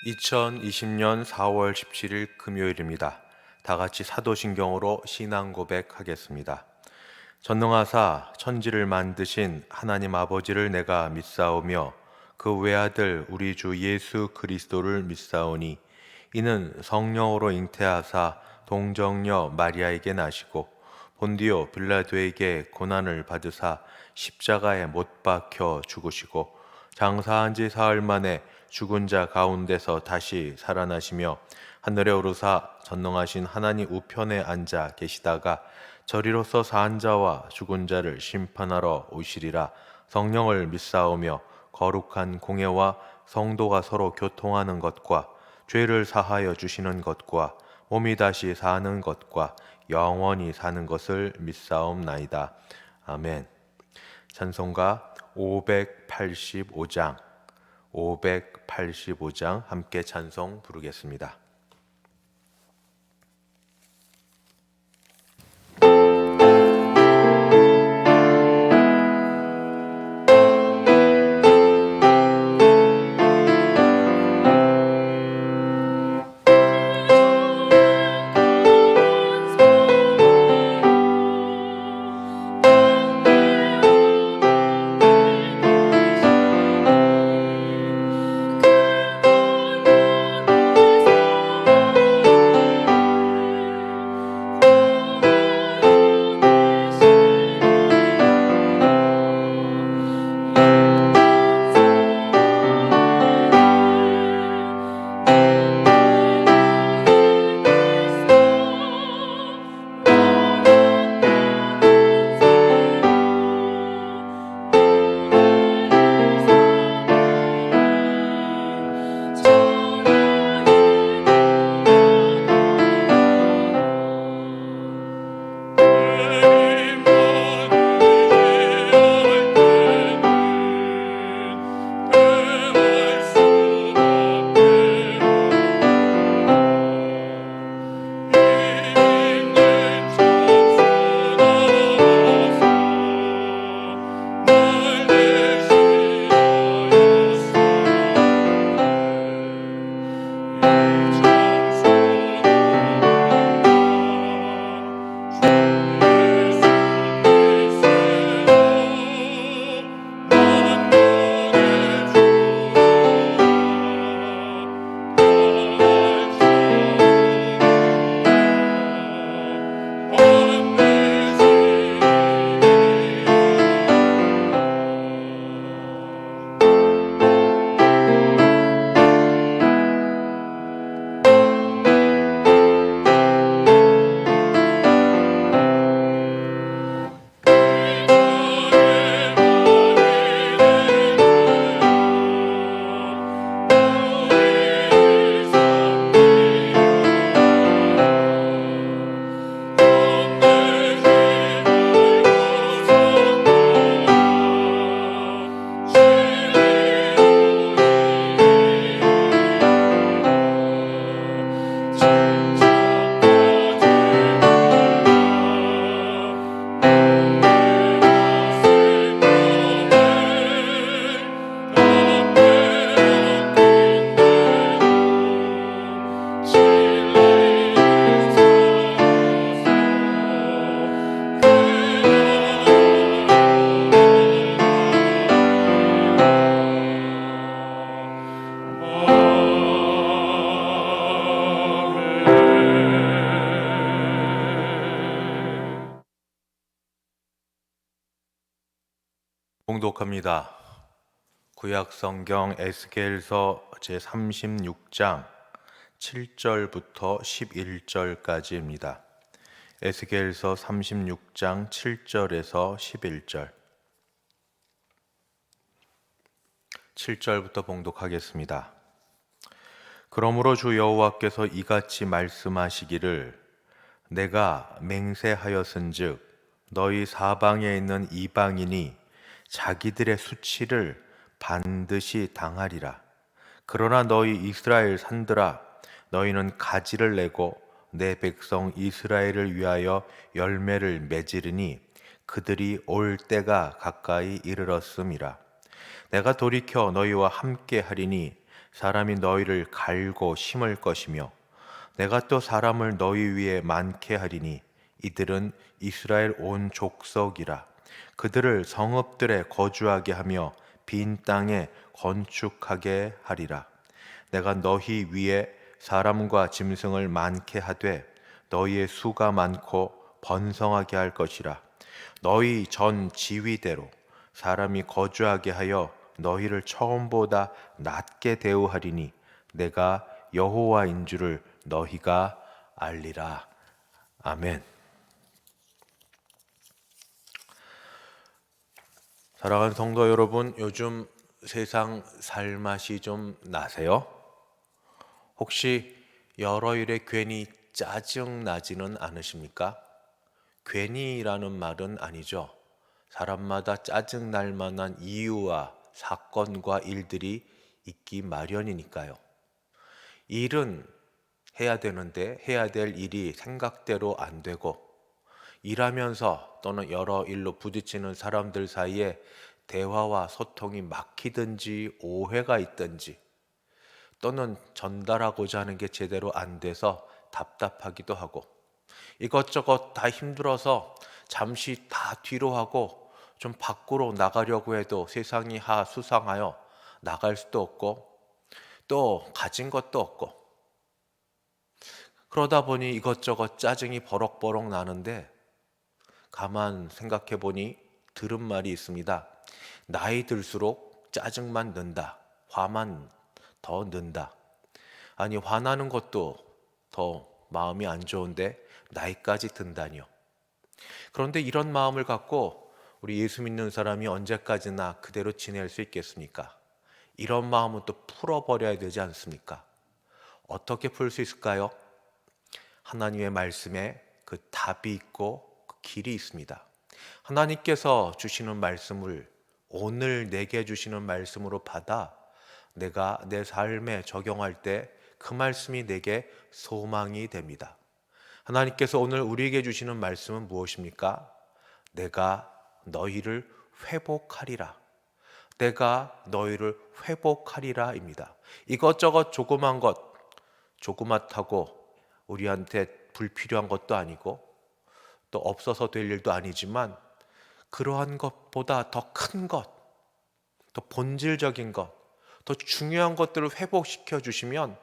2020년 4월 17일 금요일입니다. 다 같이 사도신경으로 신앙 고백하겠습니다. 전능하사 천지를 만드신 하나님 아버지를 내가 믿사오며 그 외아들 우리 주 예수 그리스도를 믿사오니 이는 성령으로 잉태하사 동정녀 마리아에게 나시고 본디오 빌라도에게 고난을 받으사 십자가에 못 박혀 죽으시고 장사한 지 사흘 만에 죽은 자 가운데서 다시 살아나시며 하늘에 오르사 전능하신 하나님 우편에 앉아 계시다가 저리로서 산 자와 죽은 자를 심판하러 오시리라. 성령을 믿사오며 거룩한 공예와 성도가 서로 교통하는 것과 죄를 사하여 주시는 것과 몸이 다시 사는 것과 영원히 사는 것을 믿사옵나이다. 아멘. 찬송가 585장 함께 찬송 부르겠습니다. 봉독합니다. 구약성경 에스겔서 제36장 7절부터 11절까지입니다. 에스겔서 36장 7절에서 11절 7절부터 봉독하겠습니다. 그러므로 주 여호와께서 이같이 말씀하시기를 내가 맹세하였은즉 너희 사방에 있는 이방인이 자기들의 수치를 반드시 당하리라. 그러나 너희 이스라엘 산들아 너희는 가지를 내고 내 백성 이스라엘을 위하여 열매를 맺으리니 그들이 올 때가 가까이 이르렀음이라. 내가 돌이켜 너희와 함께 하리니 사람이 너희를 갈고 심을 것이며 내가 또 사람을 너희 위에 많게 하리니 이들은 이스라엘 온 족속이라. 그들을 성읍들에 거주하게 하며 빈 땅에 건축하게 하리라. 내가 너희 위에 사람과 짐승을 많게 하되 너희의 수가 많고 번성하게 할 것이라. 너희 전 지위대로 사람이 거주하게 하여 너희를 처음보다 낮게 대우하리니 내가 여호와인 줄을 너희가 알리라. 아멘. 사랑하는 성도 여러분, 요즘 세상 살맛이 좀 나세요? 혹시 여러 일에 괜히 짜증 나지는 않으십니까? 괜히라는 말은 아니죠. 사람마다 짜증 날 만한 이유와 사건과 일들이 있기 마련이니까요. 일은 해야 되는데 해야 될 일이 생각대로 안 되고, 일하면서 또는 여러 일로 부딪히는 사람들 사이에 대화와 소통이 막히든지 오해가 있든지, 또는 전달하고자 하는 게 제대로 안 돼서 답답하기도 하고, 이것저것 다 힘들어서 잠시 다 뒤로 하고 좀 밖으로 나가려고 해도 세상이 수상하여 나갈 수도 없고 또 가진 것도 없고, 그러다 보니 이것저것 짜증이 버럭버럭 나는데, 가만 생각해 보니 들은 말이 있습니다. 나이 들수록 짜증만 는다. 화만 더 는다. 아니, 화나는 것도 더 마음이 안 좋은데 나이까지 든다니요. 그런데 이런 마음을 갖고 우리 예수 믿는 사람이 언제까지나 그대로 지낼 수 있겠습니까? 이런 마음은 또 풀어버려야 되지 않습니까? 어떻게 풀 수 있을까요? 하나님의 말씀에 그 답이 있고 그 길이 있습니다. 하나님께서 주시는 말씀을 오늘 내게 주시는 말씀으로 받아 내가 내 삶에 적용할 때 그 말씀이 내게 소망이 됩니다. 하나님께서 오늘 우리에게 주시는 말씀은 무엇입니까? 내가 너희를 회복하리라. 내가 너희를 회복하리라입니다. 이것저것 조그만 것, 조그맣다고 우리한테 불필요한 것도 아니고 또 없어서 될 일도 아니지만, 그러한 것보다 더 큰 것, 더 본질적인 것, 더 중요한 것들을 회복시켜 주시면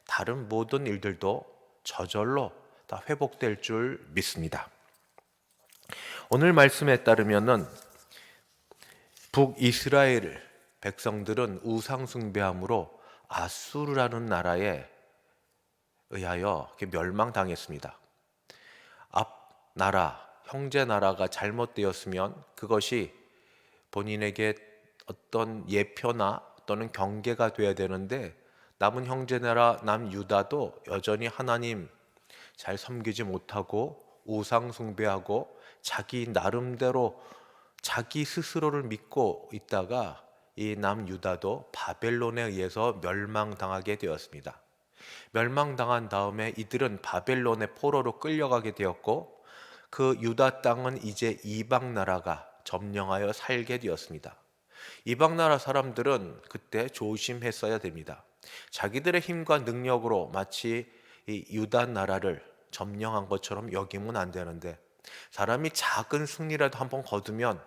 다른 모든 일들도 저절로 다 회복될 줄 믿습니다. 오늘 말씀에 따르면은 북이스라엘 백성들은 우상 숭배함으로 아수르라는 나라에 의하여 멸망당했습니다. 앞 나라, 형제 나라가 잘못되었으면 그것이 본인에게 어떤 예표나 또는 경계가 되어야 되는데, 남은 형제 나라 남유다도 여전히 하나님 잘 섬기지 못하고 우상 숭배하고 자기 나름대로 자기 스스로를 믿고 있다가 이 남유다도 바벨론에 의해서 멸망당하게 되었습니다. 멸망당한 다음에 이들은 바벨론의 포로로 끌려가게 되었고, 그 유다 땅은 이제 이방 나라가 점령하여 살게 되었습니다. 이방 나라 사람들은 그때 조심했어야 됩니다. 자기들의 힘과 능력으로 마치 이 유다 나라를 점령한 것처럼 여기면 안 되는데, 사람이 작은 승리라도 한번 거두면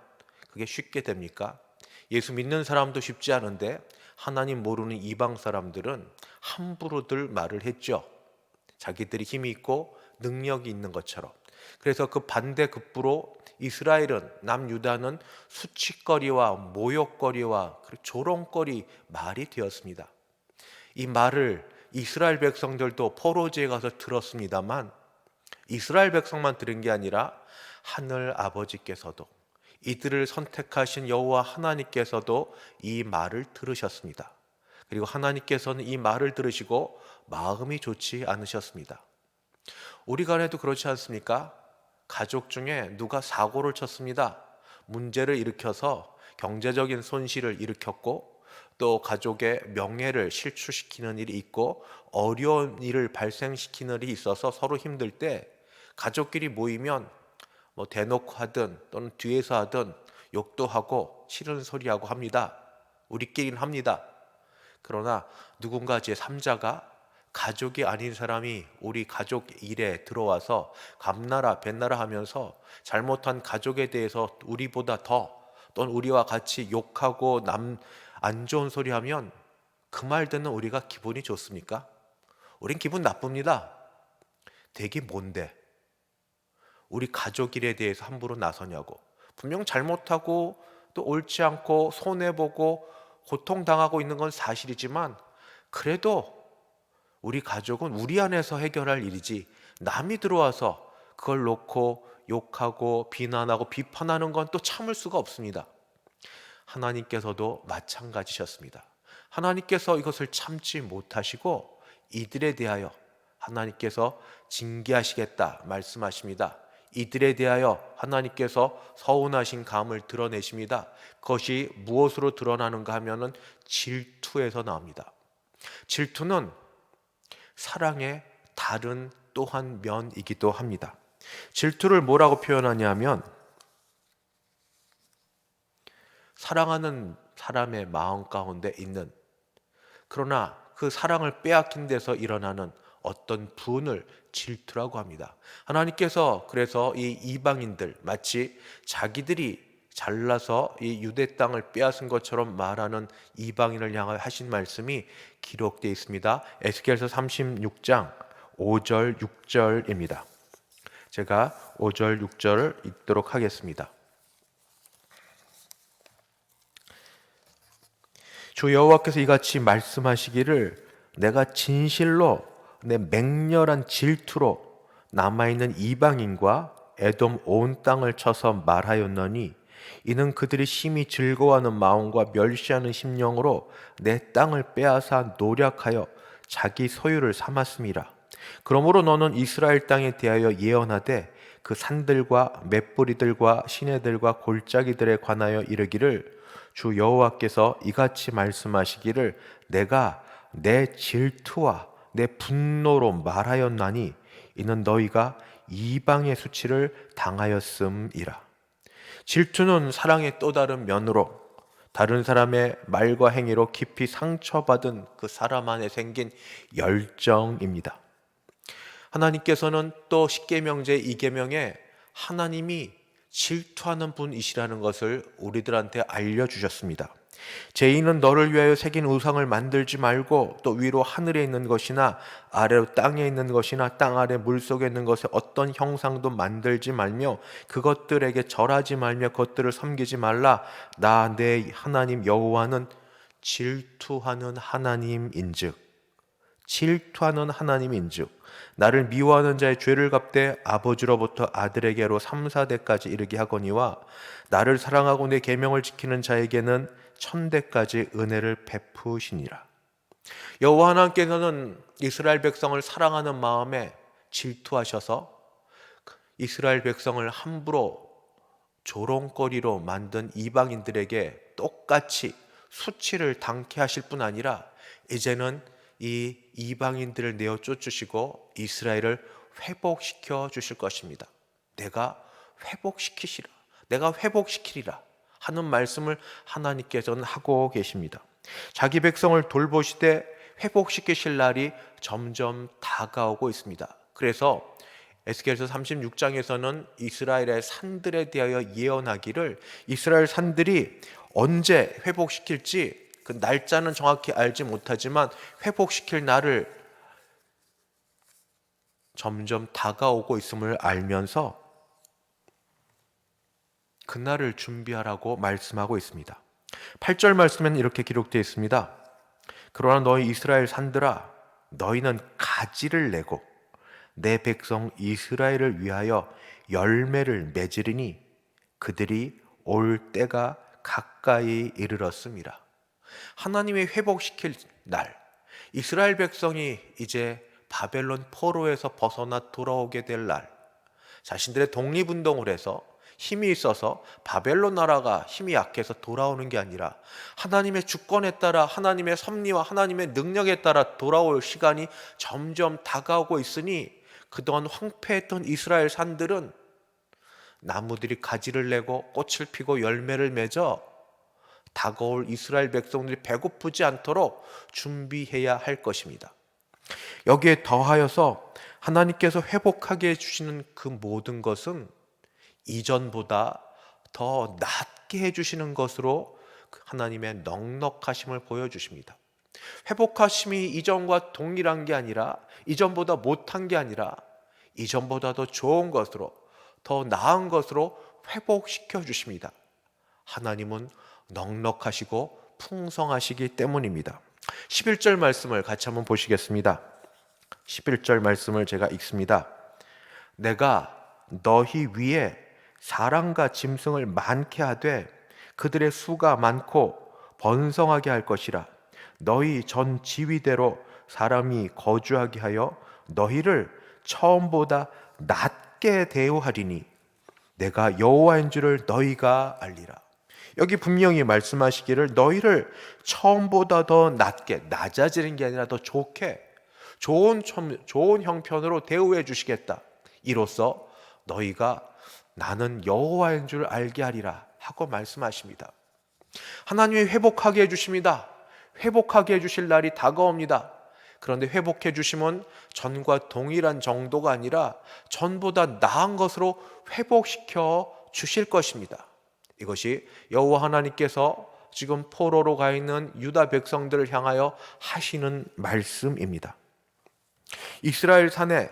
그게 쉽게 됩니까? 예수 믿는 사람도 쉽지 않은데 하나님 모르는 이방 사람들은 함부로들 말을 했죠. 자기들이 힘이 있고 능력이 있는 것처럼. 그래서 그 반대급부로 이스라엘은, 남유다는 수치거리와 모욕거리와 조롱거리 말이 되었습니다. 이 말을 이스라엘 백성들도 포로지에 가서 들었습니다만, 이스라엘 백성만 들은 게 아니라 하늘 아버지께서도, 이들을 선택하신 여호와 하나님께서도 이 말을 들으셨습니다. 그리고 하나님께서는 이 말을 들으시고 마음이 좋지 않으셨습니다. 우리 간에도 그렇지 않습니까? 가족 중에 누가 사고를 쳤습니다. 문제를 일으켜서 경제적인 손실을 일으켰고, 또 가족의 명예를 실추시키는 일이 있고 어려운 일을 발생시키는 일이 있어서 서로 힘들 때 가족끼리 모이면 대놓고 하든 또는 뒤에서 하든 욕도 하고 싫은 소리하고 합니다. 우리끼리는 합니다. 그러나 누군가 제3자가 가족이 아닌 사람이 우리 가족 일에 들어와서 감나라 뱃나라 하면서 잘못한 가족에 대해서 우리보다 더 또는 우리와 같이 욕하고 안 좋은 소리 하면 그 말 듣는 우리가 기분이 좋습니까? 우린 기분 나쁩니다. 되게 뭔데 우리 가족 일에 대해서 함부로 나서냐고. 분명 잘못하고 또 옳지 않고 손해보고 고통당하고 있는 건 사실이지만 그래도 우리 가족은 우리 안에서 해결할 일이지 남이 들어와서 그걸 놓고 욕하고 비난하고 비판하는 건 또 참을 수가 없습니다. 하나님께서도 마찬가지셨습니다. 하나님께서 이것을 참지 못하시고 이들에 대하여 하나님께서 징계하시겠다 말씀하십니다. 이들에 대하여 하나님께서 서운하신 감을 드러내십니다. 그것이 무엇으로 드러나는가 하면은 질투에서 나옵니다. 질투는 사랑의 다른 또 한 면이기도 합니다. 질투를 뭐라고 표현하냐면 사랑하는 사람의 마음 가운데 있는, 그러나 그 사랑을 빼앗긴 데서 일어나는 어떤 분을 질투라고 합니다. 하나님께서 그래서 이 이방인들 마치 자기들이 잘나서 이 유대 땅을 빼앗은 것처럼 말하는 이방인을 향하여 하신 말씀이 기록되어 있습니다. 에스겔서 36장 5절 6절입니다. 제가 5절 6절을 읽도록 하겠습니다. 주 여호와께서 이같이 말씀하시기를 내가 진실로 내 맹렬한 질투로 남아있는 이방인과 에돔 온 땅을 쳐서 말하였노니 이는 그들이 심히 즐거워하는 마음과 멸시하는 심령으로 내 땅을 빼앗아 노력하여 자기 소유를 삼았음이라. 그러므로 너는 이스라엘 땅에 대하여 예언하되 그 산들과 맷뿌리들과 시내들과 골짜기들에 관하여 이르기를 주 여호와께서 이같이 말씀하시기를 내가 내 질투와 내 분노로 말하였나니 이는 너희가 이방의 수치를 당하였음이라. 질투는 사랑의 또 다른 면으로 다른 사람의 말과 행위로 깊이 상처받은 그 사람 안에 생긴 열정입니다. 하나님께서는 또 십계명제 2계명에 하나님이 질투하는 분이시라는 것을 우리들한테 알려주셨습니다. 죄인은 너를 위하여 새긴 우상을 만들지 말고 또 위로 하늘에 있는 것이나 아래로 땅에 있는 것이나 땅 아래 물속에 있는 것에 어떤 형상도 만들지 말며 그것들에게 절하지 말며 그것들을 섬기지 말라. 나 내 하나님 여호와는 질투하는 하나님인즉 질투하는 하나님인즉 나를 미워하는 자의 죄를 갚되 아버지로부터 아들에게로 3, 4대까지 이르게 하거니와 나를 사랑하고 내 계명을 지키는 자에게는 1000대까지 은혜를 베푸시니라. 여호와 하나님께서는 이스라엘 백성을 사랑하는 마음에 질투하셔서 이스라엘 백성을 함부로 조롱거리로 만든 이방인들에게 똑같이 수치를 당케 하실 뿐 아니라 이제는 이 이방인들을 내어 쫓으시고 이스라엘을 회복시켜 주실 것입니다. 내가 회복시키시라, 내가 회복시키리라 하는 말씀을 하나님께서는 하고 계십니다. 자기 백성을 돌보시되 회복시키실 날이 점점 다가오고 있습니다. 그래서 에스겔서 36장에서는 이스라엘의 산들에 대하여 예언하기를 이스라엘 산들이 언제 회복시킬지 그 날짜는 정확히 알지 못하지만 회복시킬 날을 점점 다가오고 있음을 알면서 그날을 준비하라고 말씀하고 있습니다. 8절 말씀에는 이렇게 기록되어 있습니다. 그러나 너희 이스라엘 산들아 너희는 가지를 내고 내 백성 이스라엘을 위하여 열매를 맺으리니 그들이 올 때가 가까이 이르렀음이라. 하나님이 회복시킬 날, 이스라엘 백성이 이제 바벨론 포로에서 벗어나 돌아오게 될 날, 자신들의 독립운동을 해서 힘이 있어서 바벨론 나라가 힘이 약해서 돌아오는 게 아니라 하나님의 주권에 따라 하나님의 섭리와 하나님의 능력에 따라 돌아올 시간이 점점 다가오고 있으니 그동안 황폐했던 이스라엘 산들은 나무들이 가지를 내고 꽃을 피고 열매를 맺어 다가올 이스라엘 백성들이 배고프지 않도록 준비해야 할 것입니다. 여기에 더하여서 하나님께서 회복하게 해주시는 그 모든 것은 이전보다 더 낫게 해주시는 것으로 하나님의 넉넉하심을 보여주십니다. 회복하심이 이전과 동일한 게 아니라, 이전보다 못한 게 아니라 이전보다 더 좋은 것으로, 더 나은 것으로 회복시켜 주십니다. 하나님은 넉넉하시고 풍성하시기 때문입니다. 11절 말씀을 같이 한번 보시겠습니다. 11절 말씀을 제가 읽습니다. 내가 너희 위에 사람과 짐승을 많게 하되 그들의 수가 많고 번성하게 할 것이라. 너희 전 지위대로 사람이 거주하게 하여 너희를 처음보다 낮게 대우하리니 내가 여호와인 줄을 너희가 알리라. 여기 분명히 말씀하시기를 너희를 처음보다 더 낮게, 낮아지는 게 아니라 더 좋게, 좋은 형편으로 대우해 주시겠다. 이로써 너희가 나는 여호와인 줄 알게 하리라 하고 말씀하십니다. 하나님이 회복하게 해주십니다. 회복하게 해주실 날이 다가옵니다. 그런데 회복해 주심은 전과 동일한 정도가 아니라 전보다 나은 것으로 회복시켜 주실 것입니다. 이것이 여호와 하나님께서 지금 포로로 가 있는 유다 백성들을 향하여 하시는 말씀입니다. 이스라엘 산에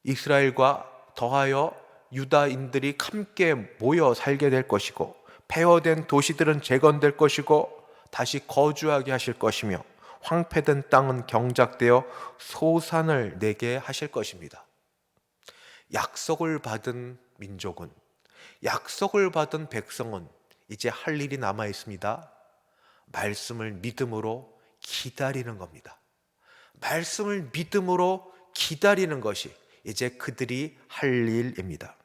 이스라엘과 더하여 유다인들이 함께 모여 살게 될 것이고, 폐허된 도시들은 재건될 것이고 다시 거주하게 하실 것이며, 황폐된 땅은 경작되어 소산을 내게 하실 것입니다. 약속을 받은 민족은, 약속을 받은 백성은 이제 할 일이 남아 있습니다. 말씀을 믿음으로 기다리는 겁니다. 말씀을 믿음으로 기다리는 것이 이제 그들이 할 일입니다.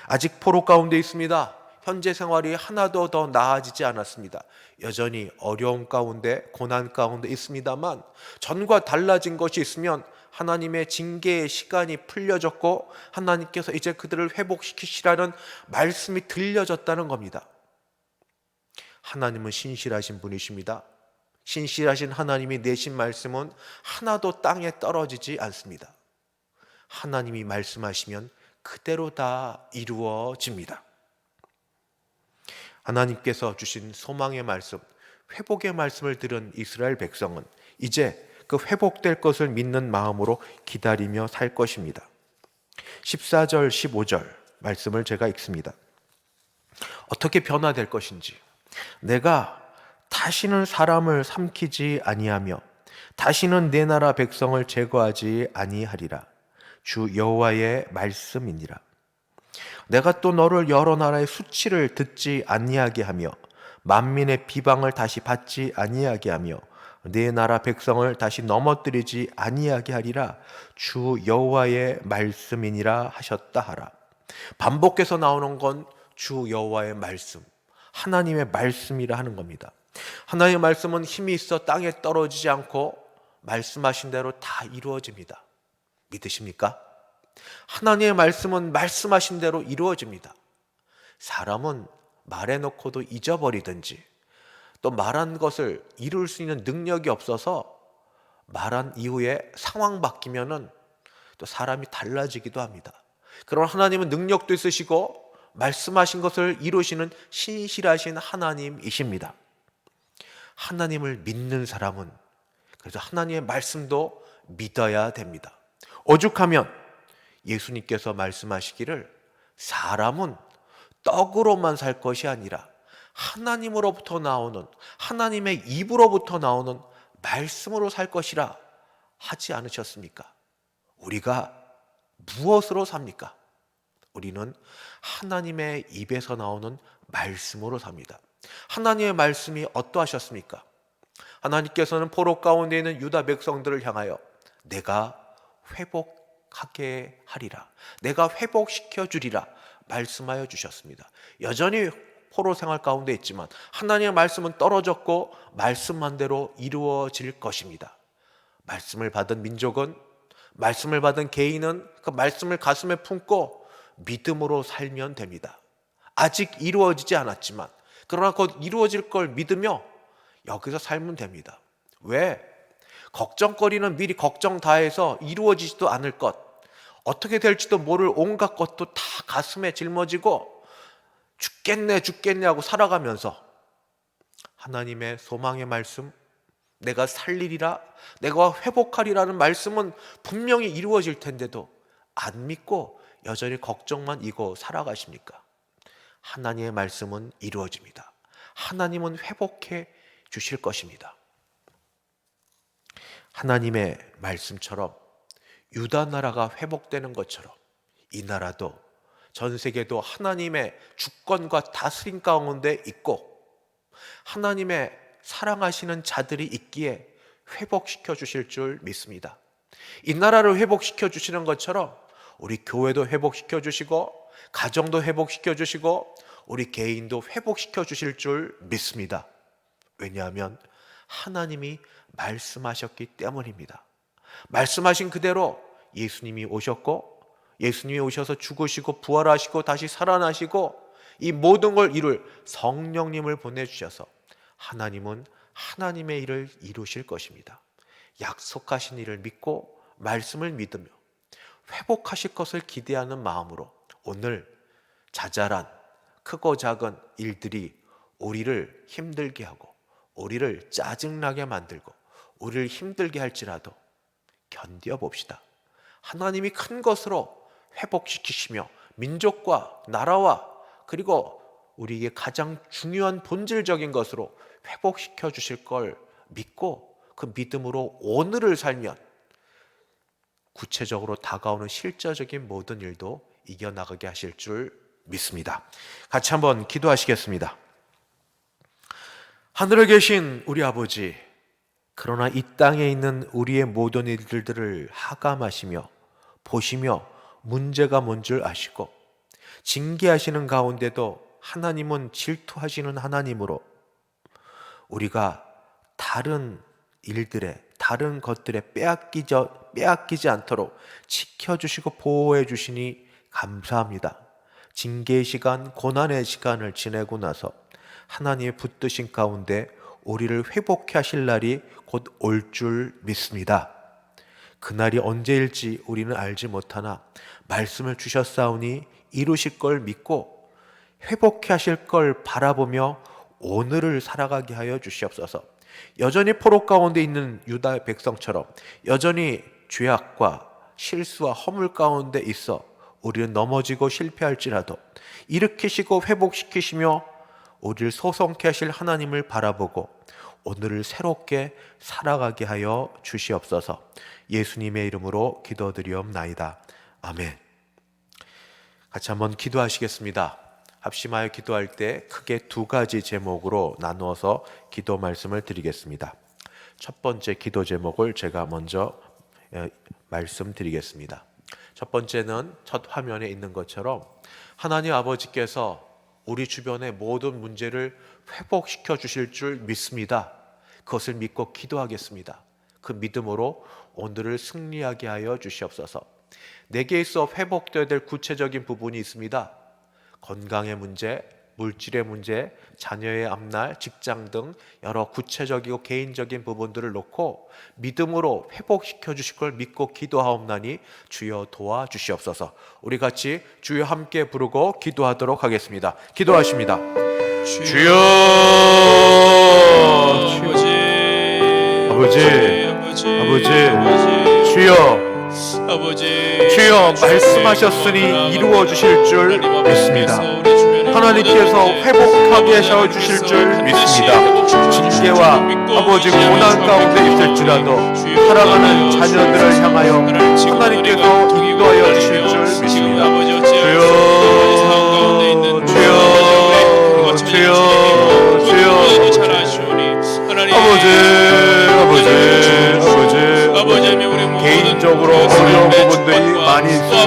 아직 포로 가운데 있습니다. 현재 생활이 하나도 더 나아지지 않았습니다. 여전히 어려움 가운데, 고난 가운데 있습니다만, 전과 달라진 것이 있으면 하나님의 징계의 시간이 풀려졌고 하나님께서 이제 그들을 회복시키시라는 말씀이 들려졌다는 겁니다. 하나님은 신실하신 분이십니다. 신실하신 하나님이 내신 말씀은 하나도 땅에 떨어지지 않습니다. 하나님이 말씀하시면 그대로 다 이루어집니다. 하나님께서 주신 소망의 말씀, 회복의 말씀을 들은 이스라엘 백성은 이제 그 회복될 것을 믿는 마음으로 기다리며 살 것입니다. 14절, 15절 말씀을 제가 읽습니다. 어떻게 변화될 것인지, 내가 다시는 사람을 삼키지 아니하며 다시는 내 나라 백성을 제거하지 아니하리라. 주 여호와의 말씀이니라. 내가 또 너를 여러 나라의 수치를 듣지 아니하게 하며 만민의 비방을 다시 받지 아니하게 하며 내 나라 백성을 다시 넘어뜨리지 아니하게 하리라. 주 여호와의 말씀이니라 하셨다 하라. 반복해서 나오는 건 주 여호와의 말씀, 하나님의 말씀이라 하는 겁니다. 하나님의 말씀은 힘이 있어 땅에 떨어지지 않고 말씀하신 대로 다 이루어집니다. 믿으십니까? 하나님의 말씀은 말씀하신 대로 이루어집니다. 사람은 말해놓고도 잊어버리든지 또 말한 것을 이룰 수 있는 능력이 없어서 말한 이후에 상황 바뀌면은 또 사람이 달라지기도 합니다. 그러나 하나님은 능력도 있으시고 말씀하신 것을 이루시는 신실하신 하나님이십니다. 하나님을 믿는 사람은 그래서 하나님의 말씀도 믿어야 됩니다. 오죽하면 예수님께서 말씀하시기를 사람은 떡으로만 살 것이 아니라 하나님으로부터 나오는, 하나님의 입으로부터 나오는 말씀으로 살 것이라 하지 않으셨습니까? 우리가 무엇으로 삽니까? 우리는 하나님의 입에서 나오는 말씀으로 삽니다. 하나님의 말씀이 어떠하셨습니까? 하나님께서는 포로 가운데 있는 유다 백성들을 향하여 내가 회복하게 하리라, 내가 회복시켜 주리라 말씀하여 주셨습니다. 여전히 포로 생활 가운데 있지만 하나님의 말씀은 떨어졌고 말씀한 대로 이루어질 것입니다. 말씀을 받은 민족은, 말씀을 받은 개인은 그 말씀을 가슴에 품고 믿음으로 살면 됩니다. 아직 이루어지지 않았지만 그러나 곧 이루어질 걸 믿으며 여기서 살면 됩니다. 왜? 걱정거리는 미리 걱정 다해서 이루어지지도 않을 것, 어떻게 될지도 모를 온갖 것도 다 가슴에 짊어지고 죽겠네 하고 살아가면서 하나님의 소망의 말씀, 내가 살리리라, 내가 회복하리라는 말씀은 분명히 이루어질 텐데도 안 믿고 여전히 걱정만 이고 살아가십니까? 하나님의 말씀은 이루어집니다. 하나님은 회복해 주실 것입니다. 하나님의 말씀처럼 유다 나라가 회복되는 것처럼 이 나라도 전 세계도 하나님의 주권과 다스림 가운데 있고 하나님의 사랑하시는 자들이 있기에 회복시켜 주실 줄 믿습니다. 이 나라를 회복시켜 주시는 것처럼 우리 교회도 회복시켜 주시고 가정도 회복시켜 주시고 우리 개인도 회복시켜 주실 줄 믿습니다. 왜냐하면 하나님이 말씀하셨기 때문입니다. 말씀하신 그대로 예수님이 오셨고 예수님이 오셔서 죽으시고 부활하시고 다시 살아나시고 이 모든 걸 이룰 성령님을 보내주셔서 하나님은 하나님의 일을 이루실 것입니다. 약속하신 일을 믿고 말씀을 믿으며 회복하실 것을 기대하는 마음으로 오늘 자잘한 크고 작은 일들이 우리를 힘들게 하고 우리를 짜증나게 만들고 우리를 힘들게 할지라도 견뎌봅시다. 하나님이 큰 것으로 회복시키시며 민족과 나라와 그리고 우리에게 가장 중요한 본질적인 것으로 회복시켜 주실 걸 믿고 그 믿음으로 오늘을 살면 구체적으로 다가오는 실제적인 모든 일도 이겨나가게 하실 줄 믿습니다. 같이 한번 기도하시겠습니다. 하늘에 계신 우리 아버지, 그러나 이 땅에 있는 우리의 모든 일들을 하감하시며 보시며 문제가 뭔 줄 아시고 징계하시는 가운데도 하나님은 질투하시는 하나님으로 우리가 다른 일들에 다른 것들에 빼앗기지 않도록 지켜주시고 보호해 주시니 감사합니다. 징계의 시간, 고난의 시간을 지내고 나서 하나님의 붙드신 가운데 우리를 회복해 하실 날이 곧 올 줄 믿습니다. 그날이 언제일지 우리는 알지 못하나 말씀을 주셨사오니 이루실 걸 믿고 회복해 하실 걸 바라보며 오늘을 살아가게 하여 주시옵소서. 여전히 포로 가운데 있는 유다 백성처럼 여전히 죄악과 실수와 허물 가운데 있어 우리는 넘어지고 실패할지라도 일으키시고 회복시키시며 우리를 소성케 하실 하나님을 바라보고 오늘을 새롭게 살아가게 하여 주시옵소서. 예수님의 이름으로 기도드리옵나이다. 아멘. 같이 한번 기도하시겠습니다. 합심하여 기도할 때 크게 두 가지 제목으로 나누어서 기도 말씀을 드리겠습니다. 첫 번째 기도 제목을 제가 먼저 말씀드리겠습니다. 첫 번째는 첫 화면에 있는 것처럼 하나님 아버지께서 우리 주변의 모든 문제를 회복시켜 주실 줄 믿습니다. 그것을 믿고 기도하겠습니다. 그 믿음으로 오늘을 승리하게 하여 주시옵소서. 내게 있어 회복되어야 될 구체적인 부분이 있습니다. 건강의 문제, 물질의 문제, 자녀의 앞날, 직장 등 여러 구체적이고 개인적인 부분들을 놓고 믿음으로 회복시켜 주실 걸 믿고 기도하옵나니 주여 도와주시옵소서. 우리 같이 주여 함께 부르고 기도하도록 하겠습니다. 기도하십니다. 주여, 아버지, 주여 말씀하셨으니 이루어 주실 줄 믿습니다. 하나님께서 회복하게 하셔 주실 줄 믿습니다. 징계와 아버지 고난 가운데 있을지라도 사랑하는 자녀들을 향하여 하나님께서 인도하여 주실 줄 믿습니다. 아버지, 개인적으로 어려운 부분들이 많이 있습니다.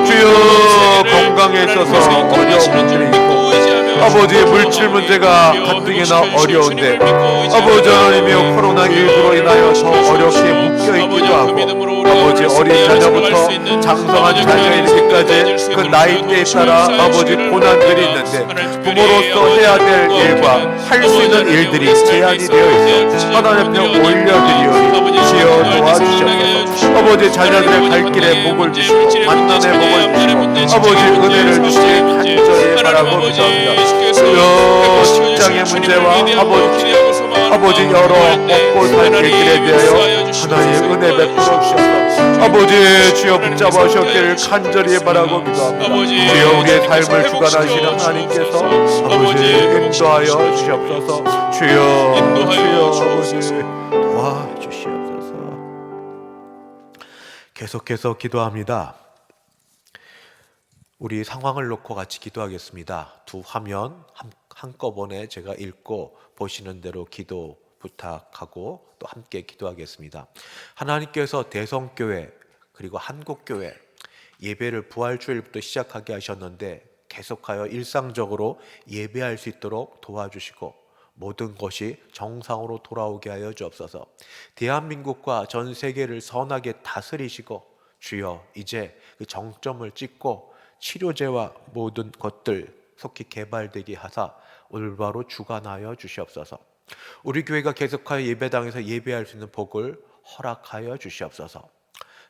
주여, 건강에 있어서 어려운 분들이 있고 아버지 물질 문제가 가뜩이나 어려운데 아버지 하나님이여 코로나19로 인하여 더 어렵게 묶여있기도 기도하고 아버지 어린 자녀부터 장성한 자녀에 이르기까지 그 나이대에 따라 아버지 고난들이 있는데 부모로서 해야 될 일과 할 수 있는 일들이 제한이 되어 있어 하나님 앞에 올려드리오니 주여 도와주시옵소서. 아버지 자녀들의 갈 길에 복을 주시고 만남의 복을 주시고 아버지 은혜를 주시기 간절히 바라고 기도합니다. 주여 직장의 문제와 아버지 여러 먹고 살 길에 대하여 하나님 은혜 베풀어 주셔서 아버지 주여 붙잡아 주셨기를 간절히 바라고 기도합니다. 주여 우리의 삶을 주관하시는 하나님께서 아버지 인도하여 주시옵소서. 주여 아버지 도와주시옵소서. 계속해서 기도합니다. 우리 상황을 놓고 같이 기도하겠습니다. 두 화면 한꺼번에 제가 읽고 보시는 대로 기도 부탁하고 또 함께 기도하겠습니다. 하나님께서 대성교회 그리고 한국교회 예배를 부활주일부터 시작하게 하셨는데 계속하여 일상적으로 예배할 수 있도록 도와주시고 모든 것이 정상으로 돌아오게 하여 주옵소서. 대한민국과 전 세계를 선하게 다스리시고 주여 이제 그 정점을 찍고 치료제와 모든 것들 속히 개발되게 하사 올바로 주관하여 주시옵소서. 우리 교회가 계속하여 예배당에서 예배할 수 있는 복을 허락하여 주시옵소서.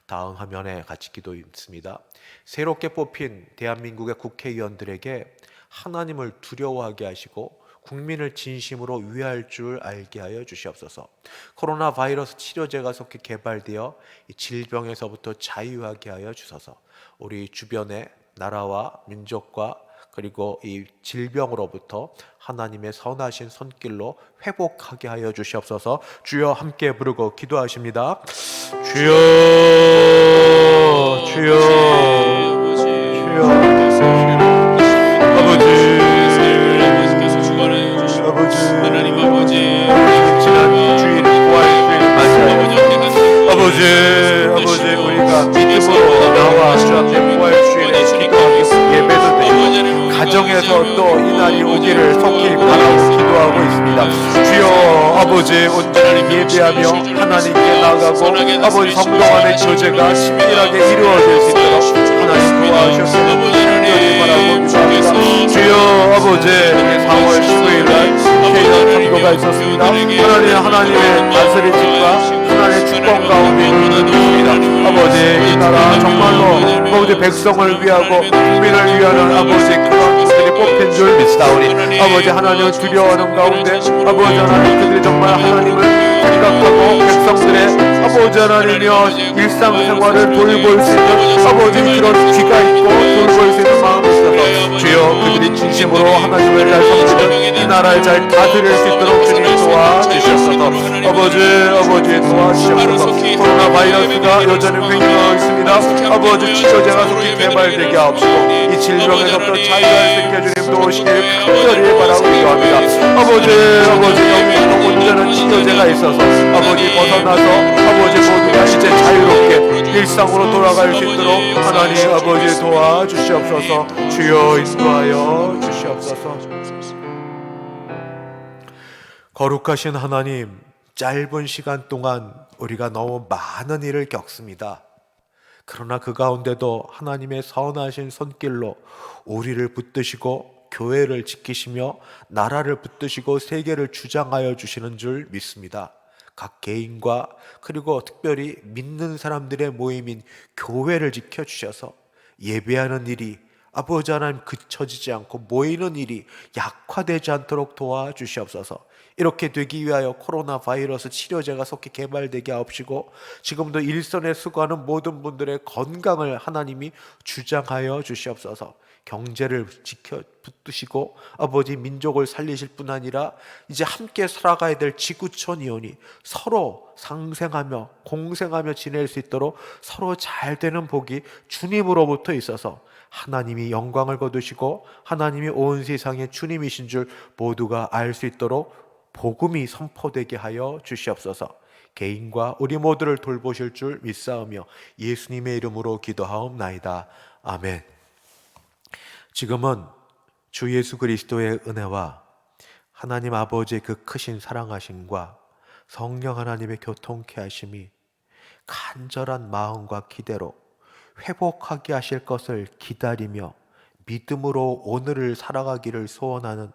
다음 화면에 같이 기도했습니다. 새롭게 뽑힌 대한민국의 국회의원들에게 하나님을 두려워하게 하시고 국민을 진심으로 위할 줄 알게 하여 주시옵소서. 코로나 바이러스 치료제가 속히 개발되어 이 질병에서부터 자유하게 하여 주소서. 우리 주변의 나라와 민족과 그리고 이 질병으로부터 하나님의 선하신 손길로 회복하게 하여 주시옵소서. 주여 함께 부르고 기도하십니다. 주여 주여 주여 아버지 하나님 아버지 지난 주일 부활주일 맞아요. 아버지 우리가 믿음으로 나와 주 앞에 부활주일에 기도하고 예배도 드리고 가정에서 또 이날이 오기를 속히 바라고 기도하고 있습니다. 주여 아버지 온전히 예배하며 하나님께 나아가고 아버지 성도 간의 교제가 친밀하게 이루어질 수 있도록 하나님 도와주셔서 간절히 바라고 기도합니다. 주여 아버지 우리 4월 15일날 K년 선거가 있었습니다. 하나님의 다스리심과 하나님의 주권 가운데 있습니다. 아버지 이 나라 정말로 아버지 백성을 위하고 국민을 위하는 아버지 그런 분들이 뽑힌 줄 믿사오니 아버지 하나님을 두려워하는 가운데 아버지 하나님 그들이 정말 하나님을 생각하고 백성들의 아버지 하나님이여 일상생활을 돌볼 수 있는 아버지 그런 귀가 있고 돌볼 수 있는 마음이 있어서 주여 그들이 진심으로 하나님을 잘 섬기는 이 나라를 잘 다스릴 수 있도록 주님 도와주시옵소서. 아버지 도와주시옵소서. 코로나 바이러스가 여전히 횡행하고 있습니다. 아버지 치료제가 속히 개발되게 하옵시고 이 질병에서부터 자유할 수 있게 주님 도우시길 간절히 바라고 기도합니다. 아버지 여기서 온전한 치료제가 있어서 아버지 벗어나서 아버지 모두가 이제 자유롭게 일상으로 돌아갈 수 있도록 하나님 아버지 도와주시옵소서. 주여 인도하여 주시옵소서. 거룩하신 하나님, 짧은 시간 동안 우리가 너무 많은 일을 겪습니다. 그러나 그 가운데도 하나님의 선하신 손길로 우리를 붙드시고 교회를 지키시며 나라를 붙드시고 세계를 주장하여 주시는 줄 믿습니다. 각 개인과 그리고 특별히 믿는 사람들의 모임인 교회를 지켜주셔서 예배하는 일이 아버지 하나님 그쳐지지 않고 모이는 일이 약화되지 않도록 도와주시옵소서. 이렇게 되기 위하여 코로나 바이러스 치료제가 속히 개발되게 하옵시고 지금도 일선에 수고하는 모든 분들의 건강을 하나님이 주장하여 주시옵소서. 경제를 지켜 붙드시고 아버지 민족을 살리실 뿐 아니라 이제 함께 살아가야 될 지구촌이오니 서로 상생하며 공생하며 지낼 수 있도록 서로 잘 되는 복이 주님으로부터 있어서 하나님이 영광을 거두시고 하나님이 온 세상의 주님이신 줄 모두가 알 수 있도록 복음이 선포되게 하여 주시옵소서. 개인과 우리 모두를 돌보실 줄 믿사오며 예수님의 이름으로 기도하옵나이다. 아멘. 지금은 주 예수 그리스도의 은혜와 하나님 아버지의 그 크신 사랑하심과 성령 하나님의 교통케 하심이 간절한 마음과 기대로 회복하게 하실 것을 기다리며 믿음으로 오늘을 살아가기를 소원하는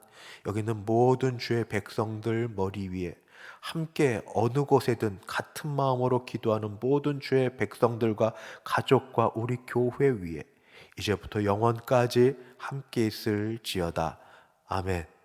여기 있는 모든 주의 백성들 머리 위에, 함께 어느 곳에든 같은 마음으로 기도하는 모든 주의 백성들과 가족과 우리 교회 위에 이제부터 영원까지 함께 있을지어다. 아멘.